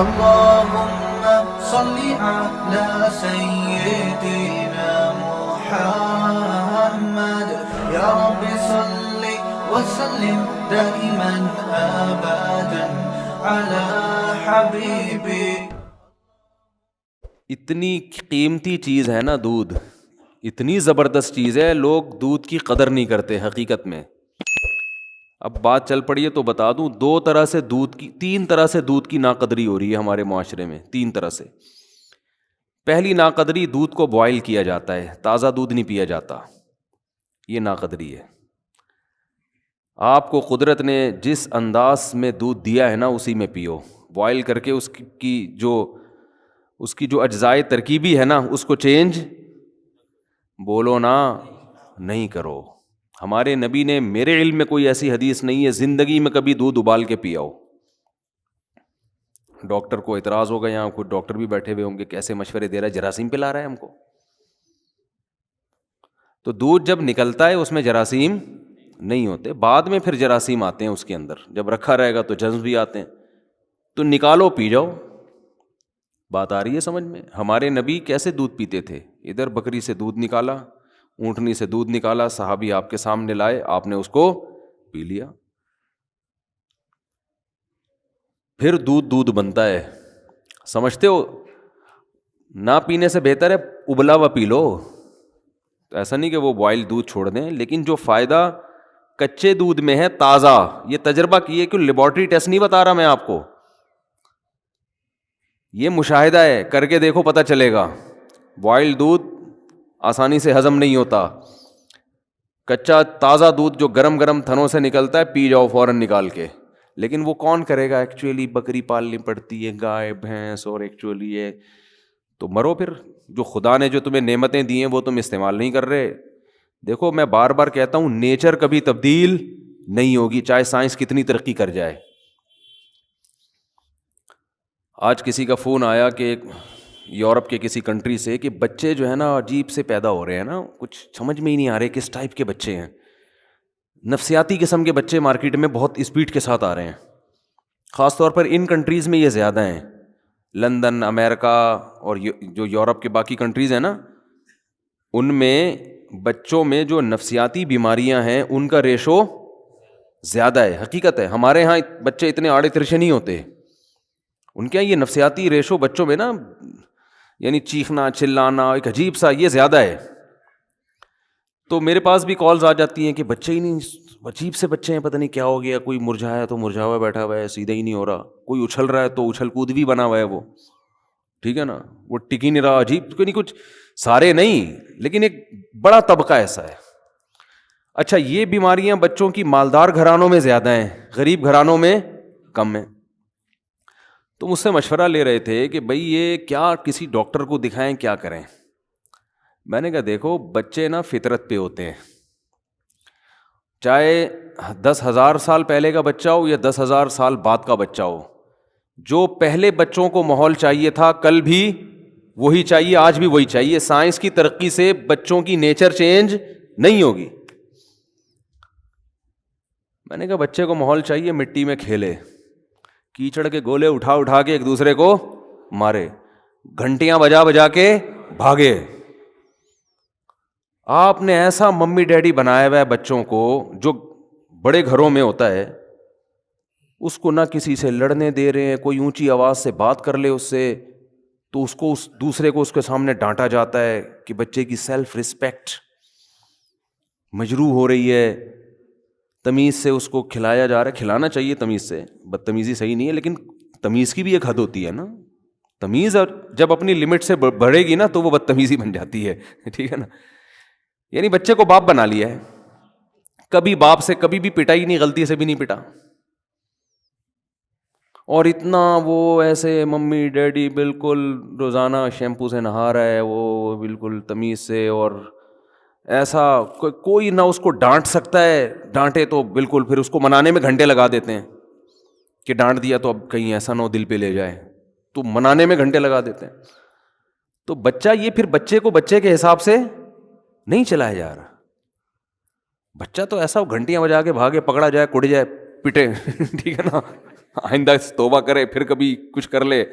اللهم صل على سيدنا محمد يا رب صل وسلم دائما ابدا على حبيبي. اتنی قیمتی چیز ہے نا دودھ، اتنی زبردست چیز ہے، لوگ دودھ کی قدر نہیں کرتے حقیقت میں. اب بات چل پڑی ہے تو بتا دوں، تین طرح سے دودھ کی ناقدری ہو رہی ہے ہمارے معاشرے میں، 3 طرح سے. پہلی ناقدری، دودھ کو بوائل کیا جاتا ہے، تازہ دودھ نہیں پیا جاتا، یہ ناقدری ہے. آپ کو قدرت نے جس انداز میں دودھ دیا ہے نا اسی میں پیو. بوائل کر کے اس کی جو اجزائے ترکیبی ہے نا اس کو چینج بولو نا نہیں کرو. ہمارے نبی نے، میرے علم میں کوئی ایسی حدیث نہیں ہے زندگی میں کبھی دودھ ابال کے پیا ہو. ڈاکٹر کو اعتراض ہوگا، یہاں کوئی ڈاکٹر بھی بیٹھے ہوئے ہوں گے، کیسے مشورے دے رہا ہے، جراثیم پلا رہا ہے ہم کو. تو دودھ جب نکلتا ہے اس میں جراثیم نہیں ہوتے، بعد میں پھر جراثیم آتے ہیں اس کے اندر، جب رکھا رہے گا تو جرمز بھی آتے ہیں. تو نکالو پی جاؤ. بات آ رہی ہے سمجھ میں؟ ہمارے نبی کیسے دودھ پیتے تھے؟ ادھر بکری سے دودھ نکالا، اونٹنی سے دودھ نکالا، صحابی آپ کے سامنے لائے، آپ نے اس کو پی لیا. پھر دودھ بنتا ہے، سمجھتے ہو؟ نہ پینے سے بہتر ہے ابلا ہوا پی لو. تو ایسا نہیں کہ وہ بوائل دودھ چھوڑ دیں، لیکن جو فائدہ کچے دودھ میں ہے تازہ، یہ تجربہ کیے کہ لیبارٹری ٹیسٹ نہیں بتا رہا میں آپ کو، یہ مشاہدہ ہے، کر کے دیکھو پتہ چلے گا. بوائل دودھ آسانی سے ہضم نہیں ہوتا. کچا تازہ دودھ جو گرم گرم تھنوں سے نکلتا ہے پی جاؤ فوراً نکال کے. لیکن وہ کون کرے گا؟ ایکچولی بکری پالنی پڑتی ہے، گائے بھینس، اور ایکچولی یہ تو مرو پھر. جو خدا نے جو تمہیں نعمتیں دی ہیں وہ تم استعمال نہیں کر رہے. دیکھو میں بار بار کہتا ہوں، نیچر کبھی تبدیل نہیں ہوگی چاہے سائنس کتنی ترقی کر جائے. آج کسی کا فون آیا کہ یورپ کے کسی کنٹری سے کہ بچے جو ہے نا عجیب سے پیدا ہو رہے ہیں نا، کچھ سمجھ میں ہی نہیں آ رہے کس ٹائپ کے بچے ہیں. نفسیاتی قسم کے بچے مارکیٹ میں بہت اسپیڈ کے ساتھ آ رہے ہیں. خاص طور پر ان کنٹریز میں یہ زیادہ ہیں، لندن، امریکہ اور جو یورپ کے باقی کنٹریز ہیں نا، ان میں بچوں میں جو نفسیاتی بیماریاں ہیں ان کا ریشو زیادہ ہے. حقیقت ہے، ہمارے ہاں بچے اتنے آڑے ترچے نہیں ہوتے، ان کے یہ نفسیاتی ریشو بچوں میں نا، یعنی چیخنا چلانا ایک عجیب سا یہ زیادہ ہے. تو میرے پاس بھی کالز آ جاتی ہیں کہ بچے ہی نہیں، عجیب سے بچے ہیں، پتہ نہیں کیا ہو گیا، کوئی مرجھایا تو مرجھا ہوا بیٹھا ہوا ہے، سیدھا ہی نہیں ہو رہا، کوئی اچھل رہا ہے تو اچھل کود بھی بنا ہوا ہے وہ، ٹھیک ہے نا، وہ ٹک ہی نہیں رہا. عجیب کوئی نہیں، کچھ سارے نہیں لیکن ایک بڑا طبقہ ایسا ہے. اچھا، یہ بیماریاں بچوں کی مالدار گھرانوں میں زیادہ ہیں، غریب گھرانوں میں کم ہیں. تو مجھ سے مشورہ لے رہے تھے کہ بھئی یہ کیا کسی ڈاکٹر کو دکھائیں، کیا کریں. میں نے کہا دیکھو بچے نا فطرت پہ ہوتے ہیں، چاہے 10,000 سال پہلے کا بچہ ہو یا 10,000 سال بعد کا بچہ ہو، جو پہلے بچوں کو ماحول چاہیے تھا کل بھی وہی چاہیے، آج بھی وہی چاہیے. سائنس کی ترقی سے بچوں کی نیچر چینج نہیں ہوگی. میں نے کہا بچے کو ماحول چاہیے مٹی میں کھیلے، کیچڑ کے گولے اٹھا کے ایک دوسرے کو مارے، گھنٹیاں بجا بجا کے بھاگے. آپ نے ایسا ممی ڈیڈی بنایا ہوا ہے بچوں کو، جو بڑے گھروں میں ہوتا ہے، اس کو نہ کسی سے لڑنے دے رہے ہیں، کوئی اونچی آواز سے بات کر لے اس سے تو اس کو اس دوسرے کو اس کے سامنے ڈانٹا جاتا ہے کہ بچے کی سیلف رسپیکٹ مجروح ہو رہی ہے. تمیز سے اس کو کھلایا جا رہا ہے، کھلانا چاہیے تمیز سے، بدتمیزی صحیح نہیں ہے، لیکن تمیز کی بھی ایک حد ہوتی ہے نا. تمیز جب اپنی لمٹ سے بڑھے گی نا تو وہ بدتمیزی بن جاتی ہے، ٹھیک ہے نا. یعنی بچے کو باپ بنا لیا ہے، کبھی باپ سے کبھی بھی پٹا ہی نہیں، غلطی سے بھی نہیں پٹا، اور اتنا وہ ایسے ممی ڈیڈی بالکل روزانہ شیمپو سے نہا رہا ہے، وہ بالکل تمیز سے، اور ایسا کوئی نہ اس کو ڈانٹ سکتا ہے، ڈانٹے تو بالکل پھر اس کو منانے میں گھنٹے لگا دیتے ہیں کہ ڈانٹ دیا تو اب کہیں ایسا نہ ہو دل پہ لے جائے، تو منانے میں گھنٹے لگا دیتے ہیں. تو بچہ یہ پھر بچے کو بچے کے حساب سے نہیں چلایا جا رہا. بچہ تو ایسا گھنٹیاں بجا کے بھاگے، پکڑا جائے، کٹ جائے، پٹے ٹھیک ہے نا. آئندہ توبہ کرے پھر کبھی کچھ کر لے.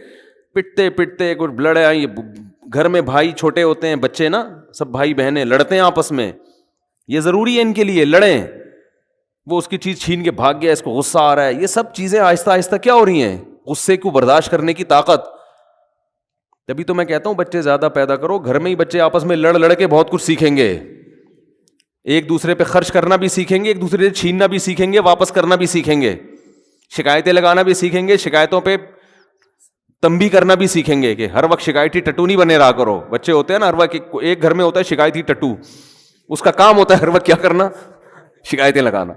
پٹتے پٹتے کچھ بلڈ آئی. گھر میں بھائی چھوٹے ہوتے ہیں بچے نا, سب بھائی بہنیں لڑتے ہیں آپس میں, یہ ضروری ہے ان کے لیے لڑیں. وہ اس کی چیز چھین کے بھاگ گیا, اس کو غصہ آ رہا ہے. یہ سب چیزیں آہستہ آہستہ کیا ہو رہی ہیں, غصے کو برداشت کرنے کی طاقت. تبھی تو میں کہتا ہوں بچے زیادہ پیدا کرو, گھر میں ہی بچے آپس میں لڑ لڑ کے بہت کچھ سیکھیں گے. ایک دوسرے پہ خرچ کرنا بھی سیکھیں گے, ایک دوسرے سے چھیننا بھی سیکھیں گے, واپس کرنا بھی سیکھیں گے, شکایتیں لگانا بھی سیکھیں گے, شکایتوں پہ تنبیہ کرنا بھی سیکھیں گے کہ ہر وقت شکایتی ٹٹو نہیں بنے رہا کرو. بچے ہوتے ہیں نا ہر وقت, ایک گھر میں ہوتا ہے شکایتی ٹٹو, اس کا کام ہوتا ہے ہر وقت کیا کرنا, شکایتیں لگانا.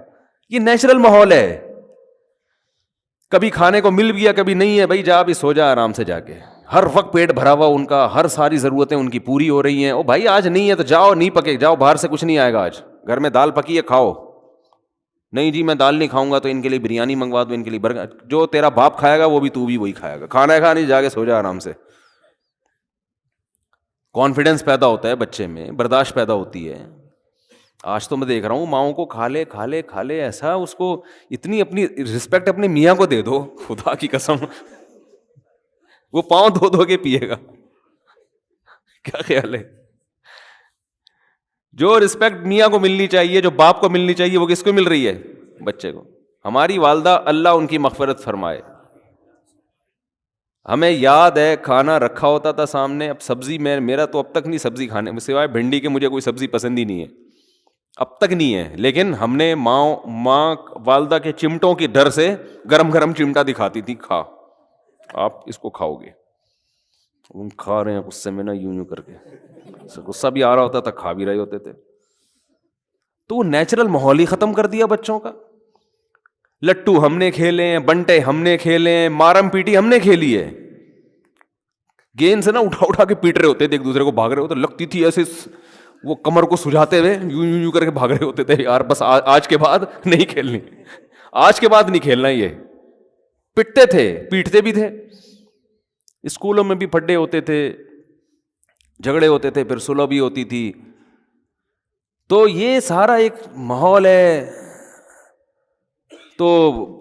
یہ نیچرل ماحول ہے. کبھی کھانے کو مل گیا کبھی نہیں ہے, بھائی جا بھی سو جا آرام سے جا کے. ہر وقت پیٹ بھرا ہوا ان کا, ہر ساری ضرورتیں ان کی پوری ہو رہی ہیں. او بھائی آج نہیں ہے تو جاؤ, نہیں پکے جاؤ, باہر سے کچھ نہیں آئے گا, آج گھر میں دال پکی ہے کھاؤ. نہیں جی میں دال نہیں کھاؤں گا تو ان کے لیے بریانی منگوا دو, ان کے لیے برگر. جو تیرا باپ کھائے گا وہ بھی تو بھی وہی کھائے گا. کھانا ہے کھا نہیں, جا کے سو جا آرام سے. کانفیڈنس پیدا ہوتا ہے بچے میں, برداشت پیدا ہوتی ہے. آج تو میں دیکھ رہا ہوں ماؤں کو کھا لے کھا لے کھا لے, ایسا اس کو اتنی اپنی رسپیکٹ اپنے میاں کو دے دو, خدا کی قسم وہ پاؤں دھو دھو کے پیے گا. کیا خیال ہے؟ جو رسپیکٹ میاں کو ملنی چاہیے, جو باپ کو ملنی چاہیے, وہ کس کو مل رہی ہے؟ بچے کو. ہماری والدہ اللہ ان کی مغفرت فرمائے, ہمیں یاد ہے کھانا رکھا ہوتا تھا سامنے. اب سبزی میں میرا تو اب تک نہیں سبزی کھانے میں, سوائے بھنڈی کے مجھے کوئی سبزی پسند ہی نہیں ہے, اب تک نہیں ہے. لیکن ہم نے ماں والدہ کے چمٹوں کی ڈر سے گرم گرم چمٹا دکھاتی تھی, کھا آپ اس کو کھاؤ گے. ہم کھا رہے ہیں غصے میں نا, یوں یوں کر کے, غصہ بھی آ رہا ہوتا تھا, کھا بھی رہے ہوتے تھے. تو وہ نیچرل ماحول ہی ختم کر دیا بچوں کا. لٹو ہم نے کھیلے ہیں, بنٹے ہم نے کھیلے ہیں, مارم پیٹی ہم نے کھیلی ہے. گیند سے نا اٹھا اٹھا کے پیٹ رہے ہوتے تھے ایک دوسرے کو, بھاگ رہے ہوتے, لگتی تھی ایسے وہ کمر کو سجاتے ہوئے یوں یوں کر کے بھاگ رہے ہوتے تھے. یار بس آج کے بعد نہیں کھیلنی, آج کے بعد نہیں کھیلنا. یہ پٹتے تھے, پیٹتے بھی تھے. اسکولوں میں بھی پھڈے ہوتے تھے, جھگڑے ہوتے تھے, پھر صلح بھی ہوتی تھی. تو یہ سارا ایک ماحول ہے. تو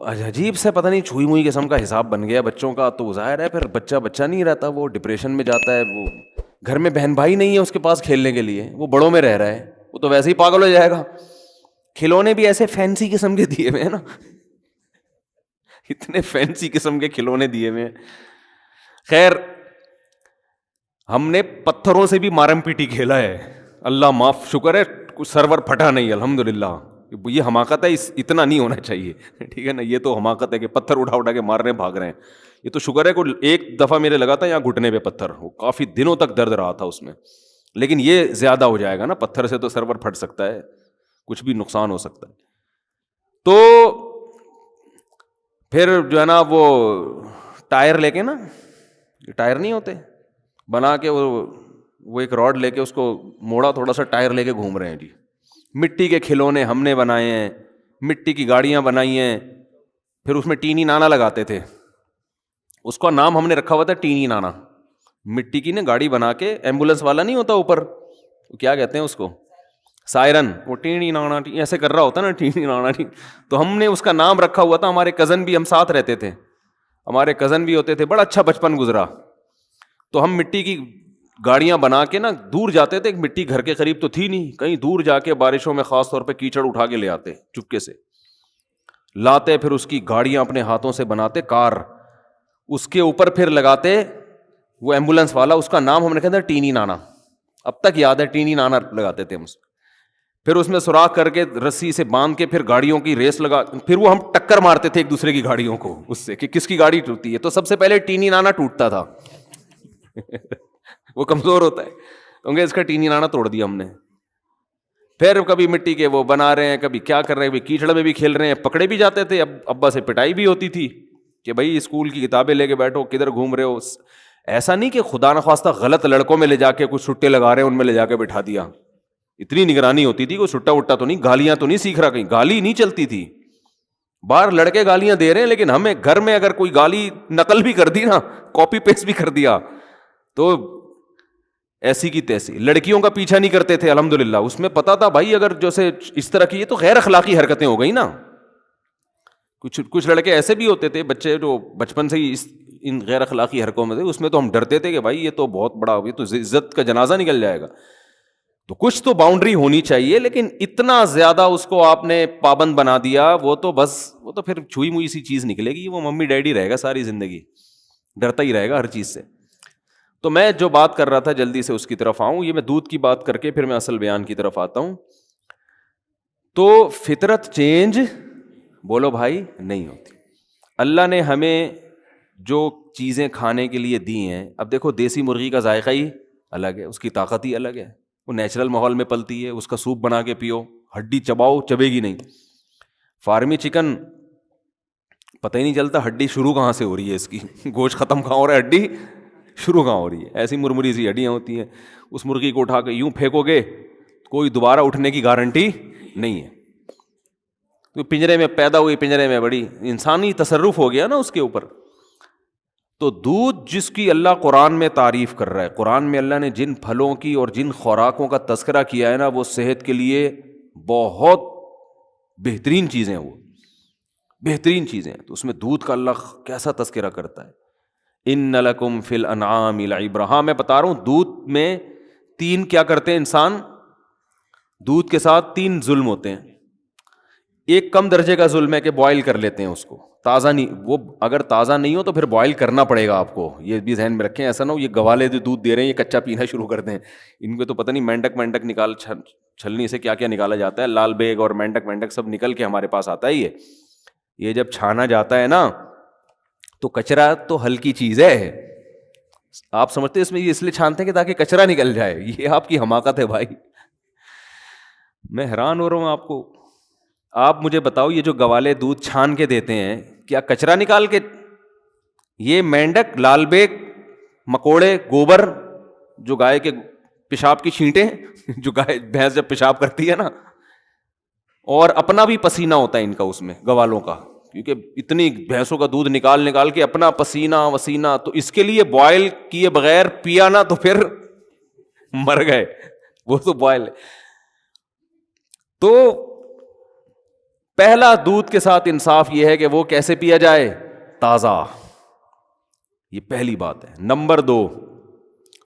عجیب سے پتہ نہیں چھوئی موئی قسم کا حساب بن گیا بچوں کا. تو ظاہر ہے پھر بچہ بچہ نہیں رہتا, وہ ڈپریشن میں جاتا ہے. وہ گھر میں بہن بھائی نہیں ہے اس کے پاس کھیلنے کے لیے, وہ بڑوں میں رہ رہا ہے, وہ تو ویسے ہی پاگل ہو جائے گا. کھلونے بھی ایسے فینسی قسم کے دیے ہوئے ہیں نا, اتنے فینسی قسم کے کھلونے دیے ہوئے ہیں. خیر ہم نے پتھروں سے بھی مارم پیٹی کھیلا ہے, اللہ معاف, شکر ہے کچھ سرور پھٹا نہیں الحمدللہ. یہ حماقت ہے, اتنا نہیں ہونا چاہیے, ٹھیک ہے نا. یہ تو حماقت ہے کہ پتھر اٹھا اٹھا کے مار رہے ہیں, بھاگ رہے ہیں. یہ تو شکر ہے کوئی ایک دفعہ میرے لگا تھا یہاں گھٹنے پہ پتھر, وہ کافی دنوں تک درد رہا تھا اس میں. لیکن یہ زیادہ ہو جائے گا نا, پتھر سے تو سرور پھٹ سکتا ہے, کچھ بھی نقصان ہو سکتا ہے. تو پھر جو ہے نا وہ ٹائر لے کے نا, ٹائر نہیں ہوتے, بنا کے وہ ایک راڈ لے کے اس کو موڑا تھوڑا سا, ٹائر لے کے گھوم رہے ہیں جی. مٹی کے کھلونے ہم نے بنائے ہیں, مٹی کی گاڑیاں بنائی ہیں. پھر اس میں ٹینی نانا لگاتے تھے, اس کا نام ہم نے رکھا ہوا تھا ٹینی نانا. مٹی کی نا گاڑی بنا کے, ایمبولینس والا نہیں ہوتا اوپر, کیا کہتے ہیں اس کو, سائرن, وہ ٹینی نانا ایسے کر رہا ہوتا نا, ٹینی نانا. تو ہم نے اس کا نام رکھا ہوا تھا. ہمارے کزن بھی, ہم ساتھ رہتے تھے, ہمارے کزن بھی ہوتے تھے, بڑا اچھا بچپن گزرا. تو ہم مٹی کی گاڑیاں بنا کے نا دور جاتے تھے. مٹی گھر کے قریب تو تھی نہیں, کہیں دور جا کے بارشوں میں خاص طور پہ کیچڑ اٹھا کے لے آتے, چپکے سے لاتے, پھر اس کی گاڑیاں اپنے ہاتھوں سے بناتے, کار, اس کے اوپر پھر لگاتے وہ ایمبولینس والا. اس کا نام ہم نے کہا تھا ٹینی نانا, اب تک یاد ہے, ٹینی نانا لگاتے تھے ہم. پھر اس میں سوراخ کر کے رسی سے باندھ کے پھر گاڑیوں کی ریس لگا, پھر وہ ہم ٹکر مارتے تھے ایک دوسرے کی گاڑیوں کو اس سے کہ کس کی گاڑی ٹوٹتی ہے. تو سب سے پہلے ٹینی نانا ٹوٹتا تھا, وہ کمزور ہوتا ہے, کیونکہ اس کا ٹینی نانا توڑ دیا ہم نے. پھر کبھی مٹی کے وہ بنا رہے ہیں, کبھی کیا کر رہے ہیں, کبھی کیچڑ میں بھی کھیل رہے ہیں. پکڑے بھی جاتے تھے, اب ابا سے پٹائی بھی ہوتی تھی کہ بھائی اسکول کی کتابیں لے کے بیٹھو, کدھر گھوم رہے ہو. ایسا نہیں کہ خدا نخواستہ غلط لڑکوں میں لے جا کے کچھ چھٹے لگا رہے ہیں, ان میں لے جا کے بٹھا دیا. اتنی نگرانی ہوتی تھی, کوئی چھٹا وٹا تو نہیں, گالیاں تو نہیں سیکھ رہا, کہیں گالی نہیں چلتی تھی. باہر لڑکے گالیاں دے رہے ہیں, لیکن ہمیں گھر میں اگر کوئی گالی نقل بھی کر دی نا, کاپی پیسٹ بھی کر دیا, تو ایسی کی تیسی. لڑکیوں کا پیچھا نہیں کرتے تھے الحمدللہ, اس میں پتا تھا بھائی اگر جیسے اس طرح کی, یہ تو غیر اخلاقی حرکتیں ہو گئی نا. کچھ لڑکے ایسے بھی ہوتے تھے بچے جو بچپن سے ہی ان غیر اخلاقی حرکوں میں تھے، اس میں تو ہم ڈرتے تھے کہ بھائی یہ تو بہت بڑا ہو گیا، تو عزت کا جنازہ نکل جائے گا. تو کچھ تو باؤنڈری ہونی چاہیے، لیکن اتنا زیادہ اس کو آپ نے پابند بنا دیا، وہ تو بس وہ تو پھر چھوئی موئی سی چیز نکلے گی، وہ ممی ڈیڈی رہے گا ساری زندگی، ڈرتا ہی رہے گا ہر چیز سے. تو میں جو بات کر رہا تھا جلدی سے اس کی طرف آؤں. یہ میں دودھ کی بات کر کے پھر میں اصل بیان کی طرف آتا ہوں. تو فطرت چینج بولو بھائی نہیں ہوتی. اللہ نے ہمیں جو چیزیں کھانے کے لیے دی ہیں، اب دیکھو دیسی مرغی کا ذائقہ ہی الگ ہے، اس کی طاقت ہی الگ ہے، وہ نیچرل ماحول میں پلتی ہے، اس کا سوپ بنا کے پیو، ہڈی چباؤ چبے گی نہیں. فارمی چکن پتہ ہی نہیں چلتا ہڈی شروع کہاں سے ہو رہی ہے، اس کی گوشت ختم کہاں ہو رہا ہے، ہڈی شروع کہاں ہو رہی ہے. ایسی مرمری سی ہڈیاں ہوتی ہیں، اس مرغی کو اٹھا کے یوں پھینکو گے کوئی دوبارہ اٹھنے کی گارنٹی نہیں ہے. تو پنجرے میں پیدا ہوئی، پنجرے میں بڑی، انسانی تصرف ہو گیا نا اس کے اوپر. تو دودھ جس کی اللہ قرآن میں تعریف کر رہا ہے، قرآن میں اللہ نے جن پھلوں کی اور جن خوراکوں کا تذکرہ کیا ہے نا، وہ صحت کے لیے بہت بہترین چیزیں ہیں، وہ بہترین چیزیں ہیں. تو اس میں دودھ کا اللہ کیسا تذکرہ کرتا ہے، ان لکم فی الانعام لعبرہ. ہاں میں بتا رہا ہوں دودھ میں تین کیا کرتے ہیں انسان، دودھ کے ساتھ تین ظلم ہوتے ہیں. ایک کم درجے کا ظلم ہے کہ بوائل کر لیتے ہیں اس کو، تازہ نہیں، وہ اگر تازہ نہیں ہو تو پھر بوائل کرنا پڑے گا آپ کو، یہ بھی ذہن میں رکھیں. ایسا نہ ہو یہ گوالے جو دودھ دے رہے ہیں یہ کچا پینا شروع کر دیں، ان کو تو پتہ نہیں مینڈک نکال چھلنی سے کیا کیا نکالا جاتا ہے، لال بیگ اور مینڈک سب نکل کے ہمارے پاس آتا ہے. یہ جب چھانا جاتا ہے نا تو کچرا تو ہلکی چیز ہے، آپ سمجھتے ہیں اس میں یہ اس لیے چھانتے ہیں کہ تاکہ کچرا نکل جائے، یہ آپ کی حماقت ہے بھائی. میں حیران ہو رہا ہوں آپ کو. آپ مجھے بتاؤ یہ جو گوالے دودھ چھان کے دیتے ہیں کیا کچرا نکال کے، یہ مینڈک، لال بیگ، مکوڑے، گوبر، جو گائے کے پیشاب کی چھینٹیں جو گائے بھینس جب پیشاب کرتی ہے نا، اور اپنا بھی پسینہ ہوتا ہے ان کا اس میں گوالوں کا، کیونکہ اتنی بھینسوں کا دودھ نکال کے اپنا پسینہ وسینہ، تو اس کے لیے بوائل کیے بغیر پیا نا تو پھر مر گئے، وہ تو بوائل. تو پہلا دودھ کے ساتھ انصاف یہ ہے کہ وہ کیسے پیا جائے، تازہ، یہ پہلی بات ہے. نمبر 2،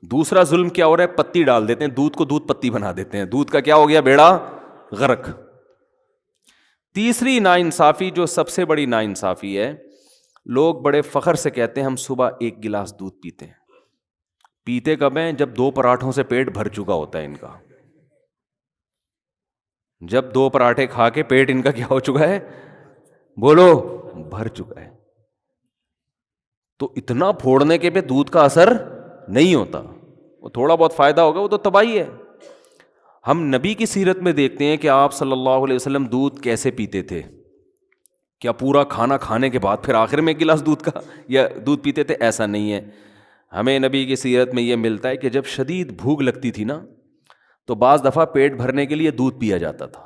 دوسرا ظلم کیا ہو رہا ہے، پتی ڈال دیتے ہیں دودھ کو، دودھ پتی بنا دیتے ہیں، دودھ کا کیا ہو گیا، بیڑا غرق. تیسری ناانصافی جو سب سے بڑی ناانصافی ہے، لوگ بڑے فخر سے کہتے ہیں ہم صبح 1 گلاس دودھ پیتے ہیں. پیتے کب ہیں، جب 2 پراٹھوں سے پیٹ بھر چکا ہوتا ہے ان کا، جب 2 پراٹھے کھا کے پیٹ ان کا کیا ہو چکا ہے، بولو، بھر چکا ہے. تو اتنا پھوڑنے کے پہ دودھ کا اثر نہیں ہوتا، وہ تھوڑا بہت فائدہ ہوگا وہ تو تباہی ہے. ہم نبی کی سیرت میں دیکھتے ہیں کہ آپ صلی اللہ علیہ وسلم دودھ کیسے پیتے تھے. کیا پورا کھانا کھانے کے بعد پھر آخر میں 1 گلاس دودھ کا یا دودھ پیتے تھے؟ ایسا نہیں ہے. ہمیں نبی کی سیرت میں یہ ملتا ہے کہ جب شدید بھوک لگتی تھی نا تو بعض دفعہ پیٹ بھرنے کے لیے دودھ پیا جاتا تھا،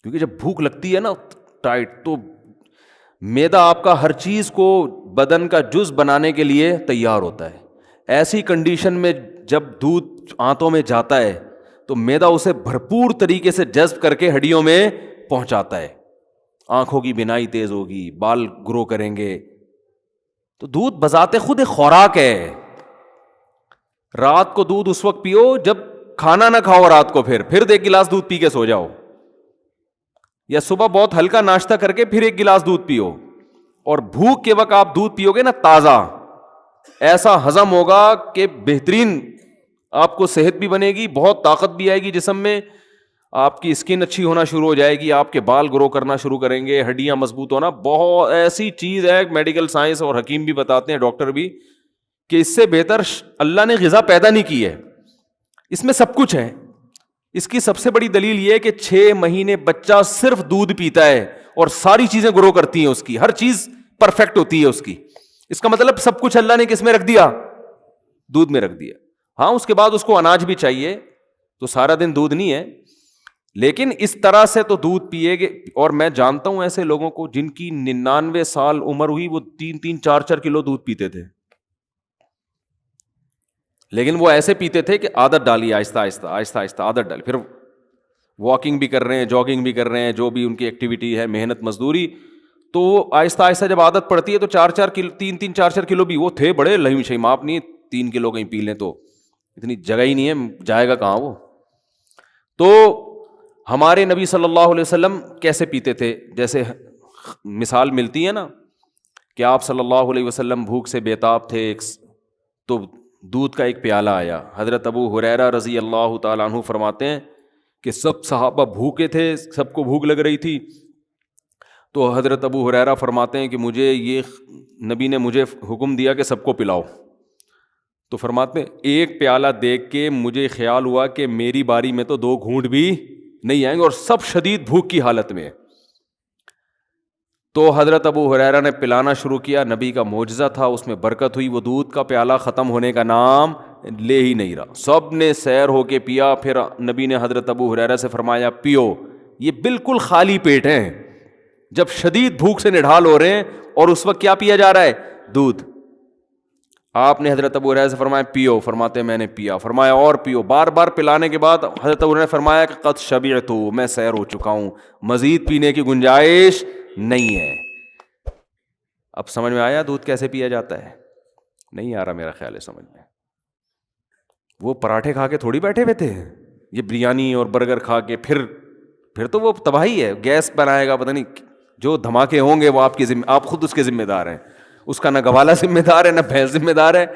کیونکہ جب بھوک لگتی ہے نا ٹائٹ، تو معدہ آپ کا ہر چیز کو بدن کا جز بنانے کے لیے تیار ہوتا ہے. ایسی کنڈیشن میں جب دودھ آنتوں میں جاتا ہے تو معدہ اسے بھرپور طریقے سے جذب کر کے ہڈیوں میں پہنچاتا ہے، آنکھوں کی بینائی تیز ہوگی، بال گرو کریں گے. تو دودھ بذات خود ایک خوراک ہے. رات کو دودھ اس وقت پیو جب کھانا نہ کھاؤ، رات کو پھر 1 گلاس دودھ پی کے سو جاؤ، یا صبح بہت ہلکا ناشتہ کر کے پھر 1 گلاس دودھ پیو. اور بھوک کے وقت آپ دودھ پیو گے نا تازہ، ایسا ہضم ہوگا کہ بہترین آپ کو صحت بھی بنے گی، بہت طاقت بھی آئے گی جسم میں، آپ کی اسکن اچھی ہونا شروع ہو جائے گی، آپ کے بال گرو کرنا شروع کریں گے، ہڈیاں مضبوط ہونا. بہت ایسی چیز ہے، میڈیکل سائنس اور حکیم بھی بتاتے ہیں، ڈاکٹر بھی، کہ اس سے بہتر اللہ نے غذا پیدا نہیں کی ہے. اس میں سب کچھ ہے. اس کی سب سے بڑی دلیل یہ ہے کہ 6 مہینے بچہ صرف دودھ پیتا ہے اور ساری چیزیں گرو کرتی ہیں، اس کی ہر چیز پرفیکٹ ہوتی ہے اس کی. اس کا مطلب سب کچھ اللہ نے کس میں رکھ دیا، دودھ میں رکھ دیا. ہاں اس کے بعد اس کو اناج بھی چاہیے، تو سارا دن دودھ نہیں ہے، لیکن اس طرح سے تو دودھ پیے گے. اور میں جانتا ہوں ایسے لوگوں کو جن کی 99 سال عمر ہوئی، وہ 3-3 4-4 کلو دودھ پیتے تھے، لیکن وہ ایسے پیتے تھے کہ عادت ڈالی، آہستہ آہستہ عادت ڈالی. پھر واکنگ بھی کر رہے ہیں, جاگنگ بھی کر رہے ہیں, جو بھی ان کی ایکٹیویٹی ہے, محنت مزدوری, تو وہ آہستہ آہستہ جب عادت پڑتی ہے تو 4-4 کلو 3-3 4-4 کلو بھی وہ تھے بڑے لہیم شہیم, آپ نہیں 3 کلو کہیں پی لیں تو اتنی جگہ ہی نہیں ہے, جائے گا کہاں وہ. تو ہمارے نبی صلی اللہ علیہ وسلم کیسے پیتے تھے, جیسے مثال ملتی ہے نا کہ آپ صلی اللہ علیہ وسلم بھوک سے بیتاب تھے, تو دودھ کا ایک پیالہ آیا. حضرت ابو ہریرہ رضی اللہ تعالیٰ عنہ فرماتے ہیں کہ سب صحابہ بھوکے تھے, سب کو بھوک لگ رہی تھی. تو حضرت ابو ہریرہ فرماتے ہیں کہ مجھے یہ نبی نے مجھے حکم دیا کہ سب کو پلاؤ. تو فرماتے ہیں ایک پیالہ دیکھ کے مجھے خیال ہوا کہ میری باری میں تو 2 گھونٹ بھی نہیں آئیں گے, اور سب شدید بھوک کی حالت میں. تو حضرت ابو ہریرہ نے پلانا شروع کیا. نبی کا معجزہ تھا, اس میں برکت ہوئی. وہ دودھ کا پیالہ ختم ہونے کا نام لے ہی نہیں رہا. سب نے سیر ہو کے پیا. پھر نبی نے حضرت ابو ہریرہ سے فرمایا پیو. یہ بالکل خالی پیٹ ہیں, جب شدید بھوک سے نڈھال ہو رہے ہیں, اور اس وقت کیا پیا جا رہا ہے, دودھ. آپ نے حضرت ابو ہریرہ سے فرمایا پیو. فرماتے میں نے پیا. فرمایا اور پیو. بار بار پلانے کے بعد حضرت ابو ہریرہ نے فرمایا کہ قد شبعت, میں سیر ہو چکا ہوں, مزید پینے کی گنجائش نہیں ہے. اب سمجھ میں آیا دودھ کیسے پیا جاتا ہے؟ نہیں آ رہا میرا خیال ہے سمجھ میں. وہ پراٹھے کھا کے تھوڑی بیٹھے ہوئے تھے, یہ بریانی اور برگر کھا کے پھر تو وہ تباہی ہے. گیس بنائے گا, پتہ نہیں جو دھماکے ہوں گے وہ آپ خود اس کے ذمہ دار ہیں. اس کا نہ گوالا ذمہ دار ہے, نہ بھینس ذمہ دار ہے.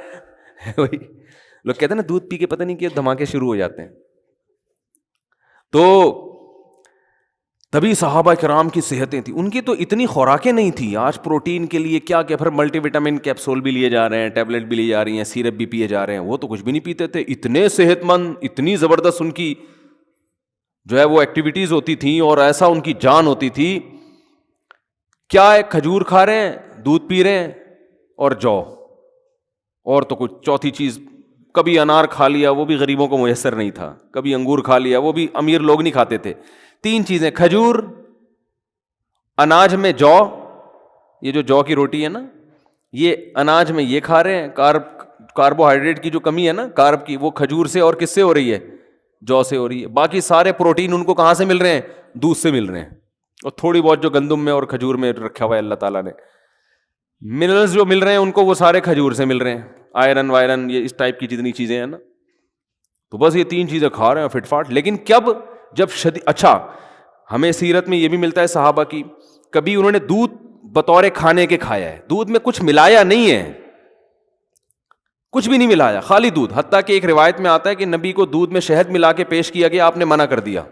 وہی لوگ کہتے ہیں نا دودھ پی کے پتہ نہیں کہ دھماکے شروع ہو جاتے ہیں. تو تبھی صحابہ کرام کی صحتیں تھیں. ان کی تو اتنی خوراکیں نہیں تھیں. آج پروٹین کے لیے کیا پھر ملٹی وٹامن کیپسول بھی لیے جا رہے ہیں, ٹیبلٹ بھی لی جا رہی ہیں, سیرپ بھی پیے جا رہے ہیں. وہ تو کچھ بھی نہیں پیتے تھے. اتنے صحت مند, اتنی زبردست ان کی جو ہے وہ ایکٹیویٹیز ہوتی تھیں, اور ایسا ان کی جان ہوتی تھی. کیا ہے, کھجور کھا رہے ہیں, دودھ پی رہے ہیں, اور جو, اور تو کچھ چوتھی چیز, کبھی انار کھا لیا, وہ بھی غریبوں کو میسر نہیں تھا. کبھی انگور کھا لیا, وہ بھی امیر لوگ نہیں کھاتے تھے. 3 چیزیں, کھجور, اناج میں جو, یہ جو کی روٹی ہے نا, یہ اناج میں یہ کھا رہے ہیں. کاربوہائیڈریٹ کی جو کمی ہے نا, کارب کی, وہ کھجور سے اور کس سے ہو رہی ہے, جو سے ہو رہی ہے. باقی سارے پروٹین ان کو کہاں سے مل رہے ہیں, دودھ سے مل رہے ہیں. اور تھوڑی بہت جو گندم میں اور کھجور میں رکھا ہوا ہے اللہ تعالیٰ نے, منرلز جو مل رہے ہیں ان کو وہ سارے کھجور سے مل رہے ہیں. آئرن وائرن, یہ اس ٹائپ کی جتنی چیزیں ہیں نا, تو بس یہ 3 چیزیں کھا رہے ہیں فٹ فاٹ. لیکن جب اچھا, ہمیں سیرت میں یہ بھی ملتا ہے صحابہ کی, کبھی انہوں نے دودھ بطور کھانے کے کھایا ہے. دودھ میں کچھ ملایا نہیں ہے, کچھ بھی نہیں ملایا, خالی دودھ. حتیٰ کہ ایک روایت میں آتا ہے کہ نبی کو دودھ میں شہد ملا کے پیش کیا گیا, آپ نے منع کر دیا.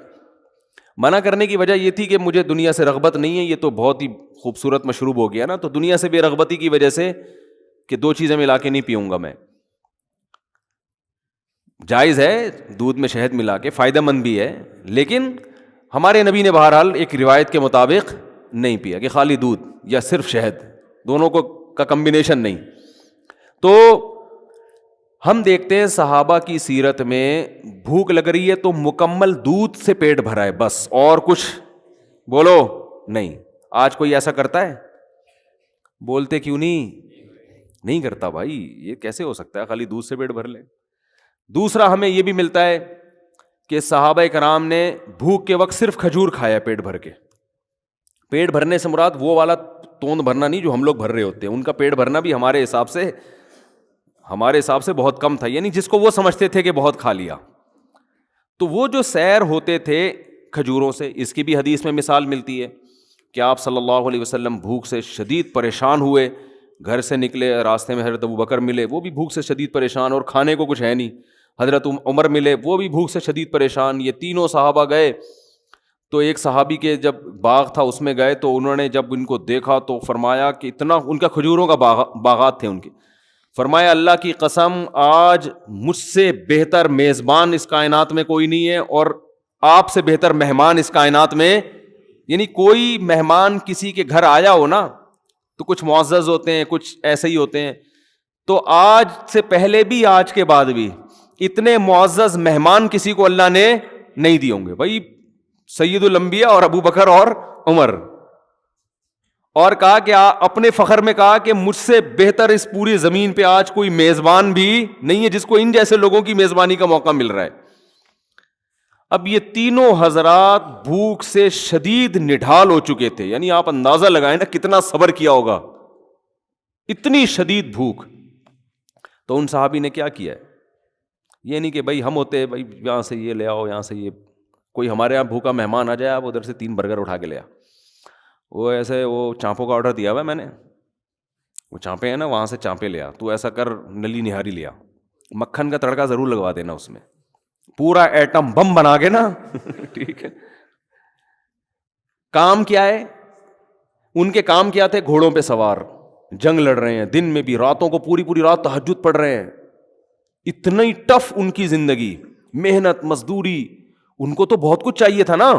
منع کرنے کی وجہ یہ تھی کہ مجھے دنیا سے رغبت نہیں ہے, یہ تو بہت ہی خوبصورت مشروب ہو گیا نا, تو دنیا سے بے رغبتی کی وجہ سے کہ 2 چیزیں ملا کے نہیں پیوں گا میں. جائز ہے دودھ میں شہد ملا کے, فائدہ مند بھی ہے, لیکن ہمارے نبی نے بہرحال ایک روایت کے مطابق نہیں پیا کہ خالی دودھ یا صرف شہد, دونوں کا کمبینیشن نہیں. تو ہم دیکھتے ہیں صحابہ کی سیرت میں بھوک لگ رہی ہے تو مکمل دودھ سے پیٹ بھرا ہے بس, اور کچھ بولو نہیں. آج کوئی ایسا کرتا ہے؟ بولتے کیوں نہیں کرتا بھائی, یہ کیسے ہو سکتا ہے خالی دودھ سے پیٹ بھر لے. دوسرا ہمیں یہ بھی ملتا ہے کہ صحابہ کرام نے بھوک کے وقت صرف کھجور کھایا پیٹ بھر کے. پیٹ بھرنے سے مراد وہ والا توند بھرنا نہیں جو ہم لوگ بھر رہے ہوتے ہیں. ان کا پیٹ بھرنا بھی ہمارے حساب سے بہت کم تھا, یعنی جس کو وہ سمجھتے تھے کہ بہت کھا لیا. تو وہ جو سیر ہوتے تھے کھجوروں سے, اس کی بھی حدیث میں مثال ملتی ہے کہ آپ صلی اللہ علیہ وسلم بھوک سے شدید پریشان ہوئے, گھر سے نکلے, راستے میں حضرت ابوبکر ملے, وہ بھی بھوک سے شدید پریشان اور کھانے کو کچھ ہے نہیں. حضرت عمر ملے, وہ بھی بھوک سے شدید پریشان. یہ تینوں صحابہ گئے تو ایک صحابی کے جب باغ تھا اس میں گئے, تو انہوں نے جب ان کو دیکھا تو فرمایا کہ اتنا, ان کا کھجوروں کا باغات تھے ان کے, فرمایا اللہ کی قسم آج مجھ سے بہتر میزبان اس کائنات میں کوئی نہیں ہے, اور آپ سے بہتر مہمان اس کائنات میں, یعنی کوئی مہمان کسی کے گھر آیا ہو نا تو کچھ معزز ہوتے ہیں, کچھ ایسے ہی ہوتے ہیں. تو آج سے پہلے بھی آج کے بعد بھی اتنے معزز مہمان کسی کو اللہ نے نہیں دیے ہوں گے بھائی. سید الانبیاء اور ابو بکر اور عمر, اور کہا کہ اپنے فخر میں کہا کہ مجھ سے بہتر اس پوری زمین پہ آج کوئی میزبان بھی نہیں ہے جس کو ان جیسے لوگوں کی میزبانی کا موقع مل رہا ہے. اب یہ تینوں حضرات بھوک سے شدید نڈھال ہو چکے تھے، یعنی آپ اندازہ لگائیں نا کتنا صبر کیا ہوگا، اتنی شدید بھوک. تو ان صحابی نے کیا کیا ہے، یہ نہیں کہ بھائی ہم ہوتے بھائی یہاں سے یہ لے آؤ، یہاں سے یہ، کوئی ہمارے یہاں بھوکا مہمان آ جائے آپ ادھر سے 3 برگر اٹھا کے لے آ. وہ ایسے وہ چانپوں کا آرڈر دیا ہوا ہے میں نے، وہ چانپے ہیں نا وہاں سے چانپے لے آ، تو ایسا کر نلی نہاری لے آ، مکھن کا تڑکا ضرور لگوا دینا اس میں، پورا ایٹم بم بنا کے نا ٹھیک ہے. کام کیا ہے ان کے، کام کیا تھے، گھوڑوں پہ سوار جنگ لڑ رہے ہیں، دن میں بھی، راتوں کو پوری رات تہجد پڑھ رہے ہیں. اتنا ہی ٹف ان کی زندگی، محنت مزدوری، ان کو تو بہت کچھ چاہیے تھا نا.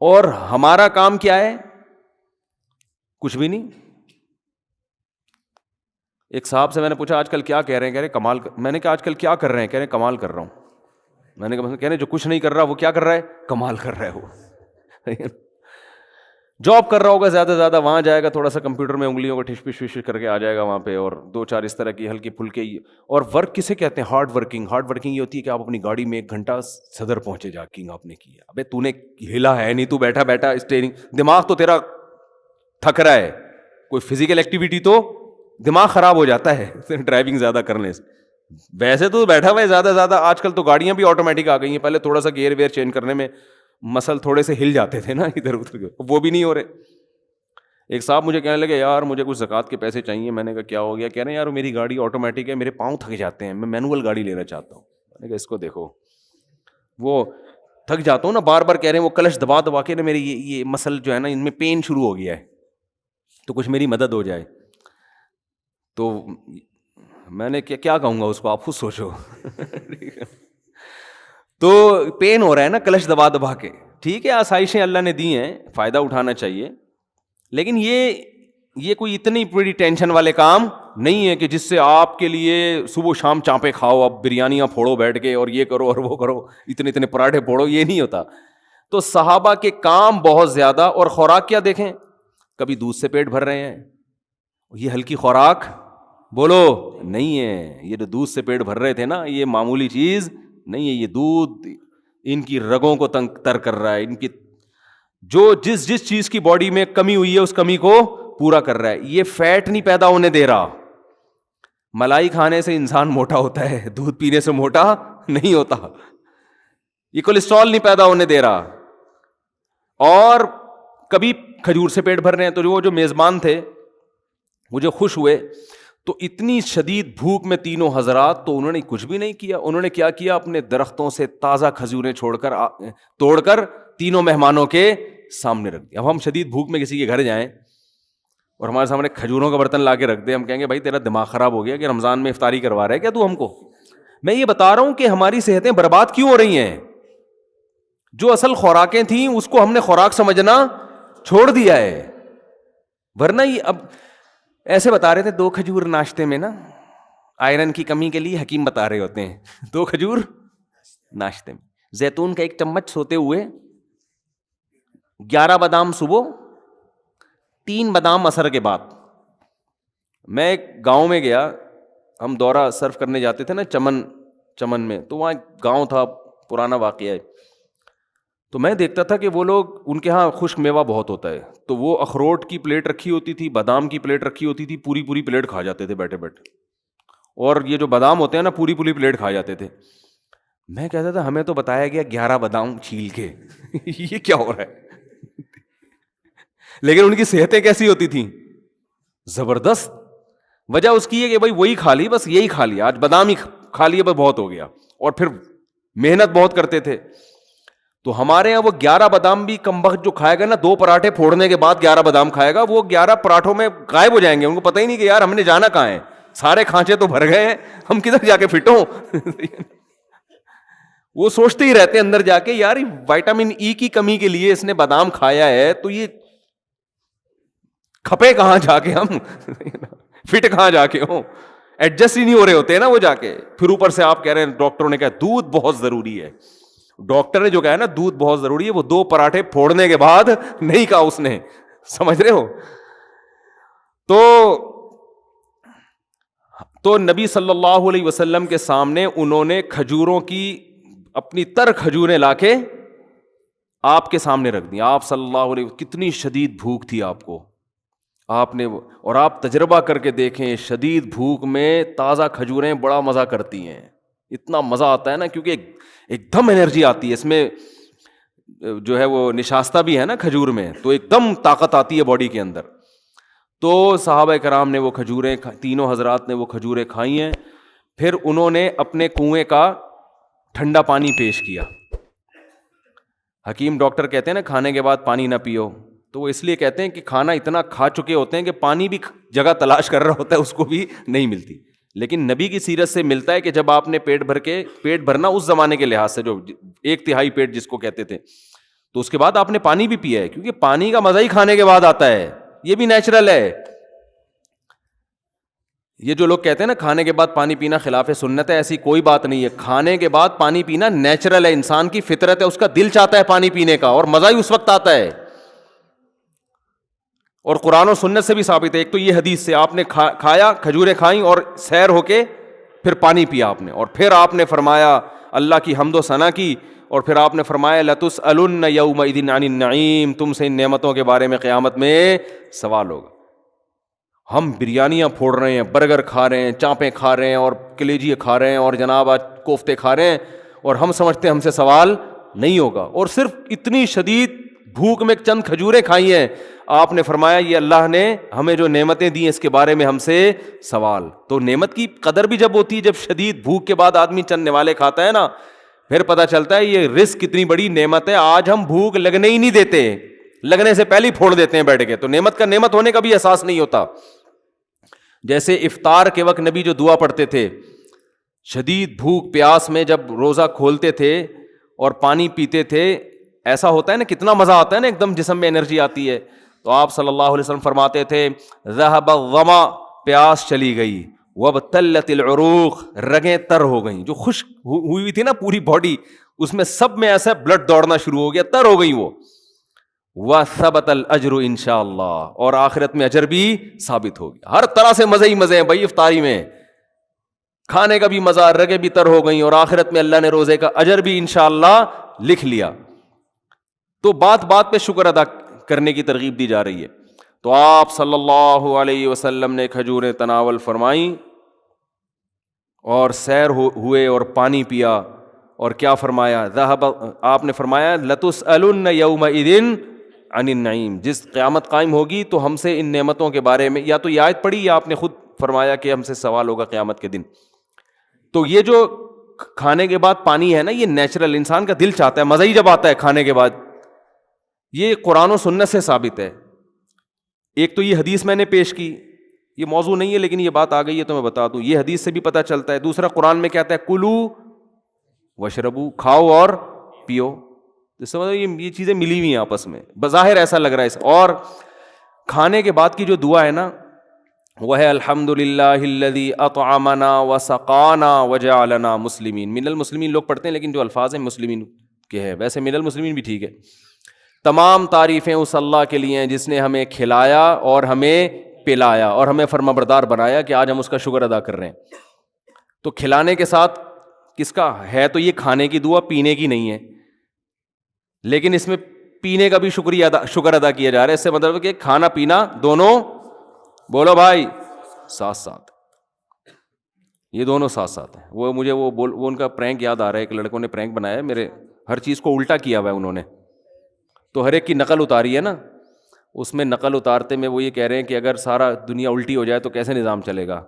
اور ہمارا کام کیا ہے، کچھ بھی نہیں. ایک صاحب سے میں نے پوچھا آج کل کیا کہہ رہے ہیں، کہہ رہے کمال میں نے کہا آج کل کیا کر رہے ہیں، کہہ رہے کمال کر رہا ہوں. میں نے کہا کہہ رہے جو کچھ نہیں کر رہا وہ کیا کر رہا ہے، کمال کر رہا ہے. وہ جاب کر رہا ہوگا زیادہ سے زیادہ، وہاں جائے گا تھوڑا سا کمپیوٹر میں انگلیوں کو ٹھش پش کر کے آ جائے گا وہاں پہ، اور 2-4 اس طرح کی ہلکی پھلکے. اور ورک کسے کہتے ہیں، ہارڈ ورکنگ. ہارڈ ورکنگ یہ ہوتی ہے کہ آپ اپنی گاڑی میں 1 گھنٹہ صدر پہنچے جا کے آپ نے کیا، ابے تو نے ہلا ہے نہیں، تو بیٹھا بیٹھا اسٹیئرنگ، دماغ تو تیرا تھک رہا ہے، کوئی فزیکل ایکٹیویٹی تو دماغ خراب ہو جاتا ہے ڈرائیونگ زیادہ کرنے سے. ویسے تو بیٹھا ہوا ہے زیادہ سے زیادہ. آج کل تو گاڑیاں بھی آٹومیٹک آ گئی ہیں، پہلے تھوڑا سا گیئر ویئر چینج کرنے میں مسل تھوڑے سے ہل جاتے تھے نا ادھر ادھر کے، وہ بھی نہیں ہو رہے. ایک صاحب مجھے کہنے لگے یار مجھے کچھ زکوٰۃ کے پیسے چاہیے. میں نے کہا کیا ہو گیا، کہہ رہے ہیں یار میری گاڑی آٹومیٹک ہے، میرے پاؤں تھک جاتے ہیں، میں مینول گاڑی لینا چاہتا ہوں. میں نے کہا اس کو دیکھو، وہ تھک جاتا ہوں نا بار بار، کہہ رہے ہیں وہ کلچ دبا دبا کے نا میری یہ مسل جو ہے نا ان میں پین شروع ہو گیا ہے، تو کچھ میری مدد ہو جائے. تو میں نے کیا کہوں گا اس کو، آپ خود سوچو. تو پین ہو رہا ہے نا کلچ دبا دبا کے، ٹھیک ہے آسائشیں اللہ نے دی ہیں، فائدہ اٹھانا چاہیے، لیکن یہ کوئی اتنی بڑی ٹینشن والے کام نہیں ہے کہ جس سے آپ کے لیے صبح شام چانپے کھاؤ، اب بریانیاں پھوڑو بیٹھ کے، اور یہ کرو اور وہ کرو، اتنے پراٹھے پھوڑو، یہ نہیں ہوتا. تو صحابہ کے کام بہت زیادہ، اور خوراک کیا دیکھیں، کبھی دودھ سے پیٹ بھر رہے ہیں، یہ ہلکی خوراک بولو نہیں ہے. یہ جو دودھ سے پیٹ بھر رہے تھے نا، یہ معمولی چیز نہیں ہے. یہ دودھ ان کی رگوں کو تر کر رہا ہے، ان کی جو جس چیز کی باڈی میں کمی ہوئی ہے اس کمی کو پورا کر رہا ہے. یہ فیٹ نہیں پیدا ہونے دے رہا. ملائی کھانے سے انسان موٹا ہوتا ہے، دودھ پینے سے موٹا نہیں ہوتا. یہ کولیسٹرول نہیں پیدا ہونے دے رہا. اور کبھی کھجور سے پیٹ بھر رہے ہیں. تو وہ جو میزبان تھے وہ جو خوش ہوئے، تو اتنی شدید بھوک میں تینوں حضرات، تو انہوں نے کچھ بھی نہیں کیا. انہوں نے کیا کیا، اپنے درختوں سے تازہ کھجوریں توڑ کر تینوں مہمانوں کے سامنے رکھ دیا. اب ہم شدید بھوک میں کسی کے گھر جائیں اور ہمارے سامنے کھجوروں کا برتن لا کے رکھ دے، ہم کہیں گے بھائی تیرا دماغ خراب ہو گیا کہ رمضان میں افطاری کروا رہا ہے کیا تو ہم کو. میں یہ بتا رہا ہوں کہ ہماری صحتیں برباد کیوں ہو رہی ہیں. جو اصل خوراکیں تھیں اس کو ہم نے خوراک سمجھنا چھوڑ دیا ہے. ورنہ یہ اب ایسے بتا رہے تھے 2 کھجور ناشتے میں نا، آئرن کی کمی کے لیے حکیم بتا رہے ہوتے ہیں 2 کھجور ناشتے میں، زیتون کا 1 چمچ سوتے ہوئے، 11 بادام صبح، 3 بادام عصر کے بعد. میں ایک گاؤں میں گیا، ہم دورہ سرف کرنے جاتے تھے نا چمن میں، تو وہاں ایک گاؤں تھا، پرانا واقعہ ہے. تو میں دیکھتا تھا کہ وہ لوگ، ان کے ہاں خشک میوہ بہت ہوتا ہے، تو وہ اخروٹ کی پلیٹ رکھی ہوتی تھی، بادام کی پلیٹ رکھی ہوتی تھی، پوری پلیٹ کھا جاتے تھے بیٹھے بیٹھے. اور یہ جو بادام ہوتے ہیں نا پوری پلیٹ کھا جاتے تھے. میں کہتا تھا ہمیں تو بتایا گیا 11 بادام چھیل کے یہ کیا ہو رہا ہے. لیکن ان کی صحتیں کیسی ہوتی تھیں، زبردست. وجہ اس کی ہے کہ بھائی وہی کھا لی، بس یہی کھا لیا، آج بادام ہی کھا لیے، بس بہت ہو گیا. اور پھر محنت بہت کرتے تھے. تو ہمارے یہاں وہ 11 بادام بھی کم وقت جو کھائے گا نا، 2 پراٹھے پھوڑنے کے بعد 11 بادام کھائے گا، وہ 11 پراٹھوں میں غائب ہو جائیں گے. ان کو پتہ ہی نہیں کہ یار ہم نے جانا کہاں ہے، سارے کھانچے تو بھر گئے ہیں، ہم کدھر جا کے فٹ ہوں. وہ سوچتے ہی رہتے اندر جا کے یار وائٹامن ای کی کمی کے لیے اس نے بادام کھایا ہے، تو یہ کھپے کہاں جا کے، ہم فٹ کہاں جا کے ہوں، ایڈجسٹ ہی نہیں ہو رہے ہوتے نا وہ جا کے. پھر اوپر سے آپ کہہ رہے ہیں ڈاکٹروں نے کہا دودھ بہت ضروری ہے. ڈاکٹر نے جو کہا نا دودھ بہت ضروری ہے، وہ 2 پراٹھے پھوڑنے کے بعد نہیں کہا اس نے، سمجھ رہے ہو. تو نبی صلی اللہ علیہ وسلم کے سامنے انہوں نے کھجوروں کی اپنی تر کھجوریں لا کے آپ کے سامنے رکھ دیں. آپ صلی اللہ علیہ وسلم, کتنی شدید بھوک تھی آپ کو, آپ نے, اور آپ تجربہ کر کے دیکھیں, شدید بھوک میں تازہ کھجوریں بڑا مزہ کرتی ہیں, اتنا مزہ آتا ہے نا, کیونکہ ایک دم انرجی آتی ہے اس میں, جو ہے وہ نشاستہ بھی ہے نا کھجور میں, تو ایک دم طاقت آتی ہے باڈی کے اندر. تو صحابہ کرام نے وہ کھجوریں, تینوں حضرات نے وہ کھجوریں کھائی ہیں. پھر انہوں نے اپنے کنویں کا ٹھنڈا پانی پیش کیا. حکیم ڈاکٹر کہتے ہیں نا کھانے کے بعد پانی نہ پیو, تو وہ اس لیے کہتے ہیں کہ کھانا اتنا کھا چکے ہوتے ہیں کہ پانی بھی جگہ تلاش کر رہا ہوتا ہے, اس کو بھی نہیں ملتی. لیکن نبی کی سیرت سے ملتا ہے کہ جب آپ نے پیٹ بھرنا اس زمانے کے لحاظ سے, جو 1/3 پیٹ جس کو کہتے تھے, تو اس کے بعد آپ نے پانی بھی پیا ہے, کیونکہ پانی کا مزہ ہی کھانے کے بعد آتا ہے, یہ بھی نیچرل ہے. یہ جو لوگ کہتے ہیں نا کھانے کے بعد پانی پینا خلاف سنت ہے, ایسی کوئی بات نہیں ہے. کھانے کے بعد پانی پینا نیچرل ہے, انسان کی فطرت ہے, اس کا دل چاہتا ہے پانی پینے کا, اور مزہ ہی اس وقت آتا ہے. اور قرآن و سنت سے بھی ثابت ہے. ایک تو یہ حدیث سے آپ نے کھایا, کھجوریں کھائیں اور سیر ہو کے پھر پانی پیا آپ نے, اور پھر آپ نے فرمایا اللہ کی حمد و ثنا کی, اور پھر آپ نے فرمایا لَتُسْأَلُنَّ يَوْمَئِذٍ عَنِ النَّعِيمِ, تم سے ان نعمتوں کے بارے میں قیامت میں سوال ہوگا. ہم بریانیاں پھوڑ رہے ہیں, برگر کھا رہے ہیں, چانپیں کھا رہے ہیں, اور کلیجی کھا رہے ہیں, اور جناب آج کوفتے کھا رہے ہیں, اور ہم سمجھتے ہیں ہم سے سوال نہیں ہوگا, اور صرف اتنی شدید بھوک میں چند کھجوریں کھائی ہیں. آپ نے فرمایا یہ اللہ نے ہمیں جو نعمتیں دی ہیں اس کے بارے میں ہم سے سوال. تو نعمت کی قدر بھی جب ہوتی ہے, جب شدید بھوک کے بعد آدمی چند نوالے کھاتا ہے نا, پھر پتہ چلتا ہے یہ رزق کتنی بڑی نعمت ہے. آج ہم بھوک لگنے ہی نہیں دیتے, لگنے سے پہلے ہی پھوڑ دیتے ہیں بیٹھ کے, تو نعمت کا نعمت ہونے کا بھی احساس نہیں ہوتا. جیسے افطار کے وقت نبی جو دعا پڑھتے تھے, شدید بھوک پیاس میں جب روزہ کھولتے تھے اور پانی پیتے تھے, ایسا ہوتا ہے نا, کتنا مزہ آتا ہے نا, ایک دم جسم میں انرجی آتی ہے. تو آپ صلی اللہ علیہ وسلم فرماتے تھے ذهب الظما, پیاس چلی گئی, وابتلت العروق, رگیں تر ہو گئیں, جو خشک ہوئی تھی نا پوری باڈی, اس میں سب میں ایسا بلڈ دوڑنا شروع ہو گیا, تر ہو گئی وہ. وثبت الاجر انشاءاللہ, اور آخرت میں اجر بھی ثابت ہوگی. ہر طرح سے مزے ہی مزے ہیں بھائی افطاری میں, کھانے کا بھی مزہ, رگیں بھی تر ہو گئیں, اور آخرت میں اللہ نے روزے کا اجر بھی انشاءاللہ لکھ لیا. تو بات بات پہ شکر ادا کرنے کی ترغیب دی جا رہی ہے. تو آپ صلی اللہ علیہ وسلم نے کھجوریں تناول فرمائیں, اور سیر ہوئے اور پانی پیا, اور کیا فرمایا, آپ نے فرمایا لَتُسْأَلُنَّ يَوْمَئِذٍ عَنِ النَّعِيمِ, جس قیامت قائم ہوگی تو ہم سے ان نعمتوں کے بارے میں, یا تو یہ آیت پڑھی یا آپ نے خود فرمایا کہ ہم سے سوال ہوگا قیامت کے دن. تو یہ جو کھانے کے بعد پانی ہے نا, یہ نیچرل, انسان کا دل چاہتا ہے, مزہ ہی جب آتا ہے کھانے کے بعد. یہ قرآن و سنت سے ثابت ہے. ایک تو یہ حدیث میں نے پیش کی, یہ موضوع نہیں ہے لیکن یہ بات آ گئی ہے تو میں بتا دوں, یہ حدیث سے بھی پتہ چلتا ہے. دوسرا قرآن میں کہتا ہے کلو وشربو, کھاؤ اور پیو. اس سے مطلب یہ چیزیں ملی ہوئی ہیں آپس میں, بظاہر ایسا لگ رہا ہے. اور کھانے کے بعد کی جو دعا ہے نا, وہ ہے الحمد للہ الذی اطعمنا وسقانا وجعلنا مسلمین. من المسلمین لوگ پڑھتے ہیں لیکن جو الفاظ ہیں مسلمین کے ہیں, ویسے من المسلمین بھی ٹھیک ہے. تمام تعریفیں اس اللہ کے لیے ہیں جس نے ہمیں کھلایا اور ہمیں پلایا اور ہمیں فرمانبردار بنایا, کہ آج ہم اس کا شکر ادا کر رہے ہیں. تو کھلانے کے ساتھ کس کا ہے, تو یہ کھانے کی دعا, پینے کی نہیں ہے, لیکن اس میں پینے کا بھی شکر ادا کیا جا رہا ہے. اس سے مطلب کہ کھانا پینا دونوں, بولو بھائی, ساتھ ساتھ, یہ دونوں ساتھ ساتھ ہیں. وہ مجھے وہ ان کا پرینک یاد آ رہا ہے, ایک لڑکوں نے پرینک بنایا ہے میرے, ہر چیز کو الٹا کیا ہوا ہے انہوں نے, تو ہر ایک کی نقل اتاری ہے نا. اس میں نقل اتارتے میں وہ یہ کہہ رہے ہیں کہ اگر سارا دنیا الٹی ہو جائے تو کیسے نظام چلے گا.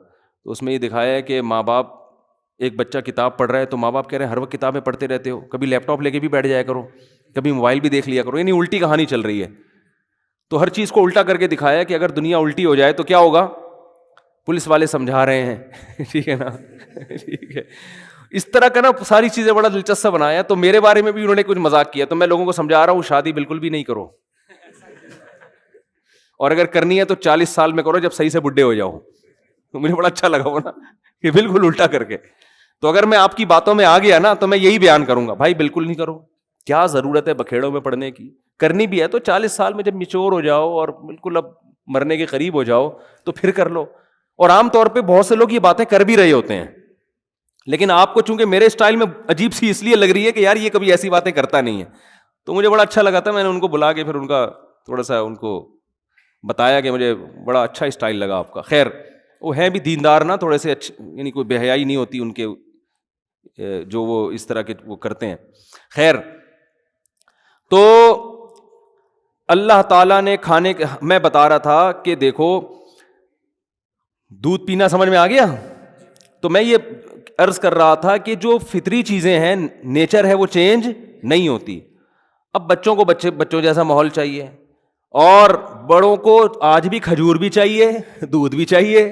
تو اس میں یہ دکھایا ہے کہ ماں باپ, ایک بچہ کتاب پڑھ رہا ہے تو ماں باپ کہہ رہے ہیں ہر وقت کتابیں پڑھتے رہتے ہو, کبھی لیپ ٹاپ لے کے بھی بیٹھ جایا کرو, کبھی موبائل بھی دیکھ لیا کرو, یعنی الٹی کہانی چل رہی ہے. تو ہر چیز کو الٹا کر کے دکھایا کہ اگر دنیا الٹی ہو جائے تو کیا ہوگا, پولیس والے سمجھا رہے ہیں, ٹھیک ہے نا, ٹھیک ہے. اس طرح کا نا ساری چیزیں بڑا دلچسپ بنایا. تو میرے بارے میں بھی انہوں نے کچھ مذاق کیا, تو میں لوگوں کو سمجھا رہا ہوں شادی بالکل بھی نہیں کرو, اور اگر کرنی ہے تو 40 سال میں کرو جب صحیح سے بڈھے ہو جاؤ. تو مجھے بڑا اچھا لگا وہ نا, کہ بالکل الٹا کر کے. تو اگر میں آپ کی باتوں میں آ گیا نا تو میں یہی بیان کروں گا, بھائی بالکل نہیں کرو. کیا ضرورت ہے بکھیڑوں میں پڑھنے کی, کرنی بھی ہے تو 40 سال میں جب میچور ہو جاؤ اور بالکل اب مرنے کے قریب ہو جاؤ تو پھر کر لو. اور عام طور پہ بہت سے لوگ یہ باتیں کر بھی رہے ہوتے ہیں, لیکن آپ کو چونکہ میرے اسٹائل میں عجیب سی اس لیے لگ رہی ہے کہ یار یہ کبھی ایسی باتیں کرتا نہیں ہے, تو مجھے بڑا اچھا لگا تھا. میں نے ان کو بلا کے پھر ان کا تھوڑا سا ان کو بتایا کہ مجھے بڑا اچھا اسٹائل لگا آپ کا. خیر وہ ہیں بھی دیندار نا, تھوڑے سے اچھے, یعنی کوئی بے حیائی نہیں ہوتی ان کے جو وہ اس طرح کے وہ کرتے ہیں. خیر تو اللہ تعالیٰ نے کھانے کے, میں بتا رہا تھا کہ دیکھو دودھ پینا سمجھ میں آ گیا. تو میں یہ عرض کر رہا تھا کہ جو فطری چیزیں ہیں, نیچر ہے, وہ چینج نہیں ہوتی. اب بچوں کو بچوں جیسا ماحول چاہیے, اور بڑوں کو آج بھی کھجور بھی چاہیے, دودھ بھی چاہیے,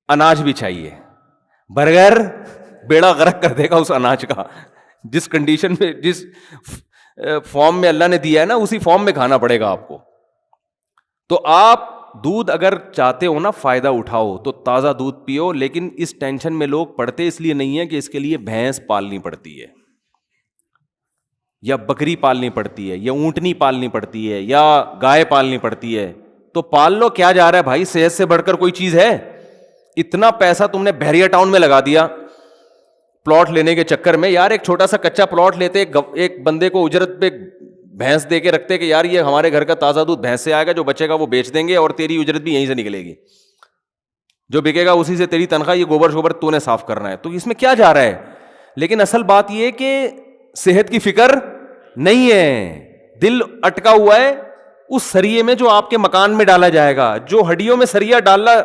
اناج بھی چاہیے. برگر بیڑا غرق کر دے گا اس اناج کا, جس کنڈیشن میں, جس فارم میں اللہ نے دیا ہے نا, اسی فارم میں کھانا پڑے گا آپ کو. تو آپ دودھ اگر چاہتے ہو نا فائدہ اٹھاؤ تو تازہ دودھ پیو, لیکن اس ٹینشن میں لوگ پڑتے اس لیے نہیں ہے کہ اس کے لیے بھینس پالنی پڑتی ہے, یا بکری پالنی پڑتی ہے, یا اونٹنی پالنی پڑتی ہے, یا گائے پالنی پڑتی ہے. تو پال لو, کیا جا رہا ہے بھائی, صحت سے بڑھ کر کوئی چیز ہے؟ اتنا پیسہ تم نے بحریہ ٹاؤن میں لگا دیا پلاٹ لینے کے چکر میں. یار ایک چھوٹا سا کچا پلاٹ لیتے, ایک بندے کو اجرت پہ بھینس دے کے رکھتے کہ یار یہ ہمارے گھر کا تازہ دودھ بھینس سے آئے گا, جو بچے گا وہ بیچ دیں گے, اور تیری اجرت بھی یہیں سے نکلے گی, جو بکے گا اسی سے تیری تنخواہ, یہ گوبر شوبر تو نے صاف کرنا ہے. تو اس میں کیا جا رہا ہے؟ لیکن اصل بات یہ کہ صحت کی فکر نہیں ہے, دل اٹکا ہوا ہے اس سریے میں جو آپ کے مکان میں ڈالا جائے گا. جو ہڈیوں میں سریا ڈالنا,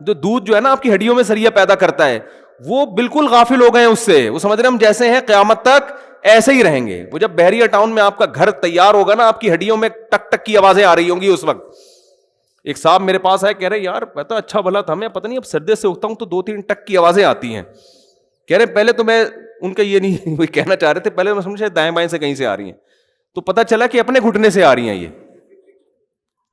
جو دودھ جو ہے نا آپ کی ہڈیوں میں سریا پیدا کرتا ہے, وہ بالکل غافل ہو گئے ہیں اس سے. وہ سمجھ رہے ہم جیسے ہیں قیامت تک ایسے ہی رہیں گے. وہ جب بحریہ ٹاؤن میں آپ کا گھر تیار ہوگا نا, آپ کی ہڈیوں میں ٹک ٹک کی آوازیں آ رہی ہوں گی اس وقت. ایک صاحب میرے پاس آئے, کہہ رہے یار پتا اچھا بھلا تھا, میں پتہ نہیں اب سردے سے اٹھتا ہوں تو 2-3 ٹک کی آوازیں آتی ہیں. کہہ رہے پہلے تو میں ان کا یہ نہیں وہی کہنا چاہ رہے تھے, پہلے میں سمجھا دائیں بائیں سے کہیں سے آ رہی ہیں, تو پتہ چلا کہ اپنے گھٹنے سے آ رہی ہیں یہ.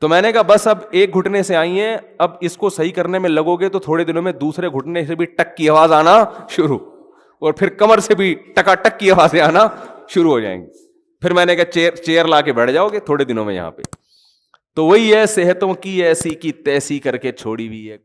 تو میں نے کہا بس اب ایک گھٹنے سے آئی ہیں, اب اس کو صحیح کرنے میں لگو گے تو تھوڑے دنوں میں دوسرے گھٹنے سے بھی ٹک کی آواز آنا شروع, اور پھر کمر سے بھی ٹکا ٹک کی آوازیں آنا شروع ہو جائیں گی. پھر میں نے کہا چیئر لا کے بیٹھ جاؤ گے تھوڑے دنوں میں یہاں پہ. تو وہی ہے, صحتوں کی ایسی کی تیسی کر کے چھوڑی ہوئی ہے.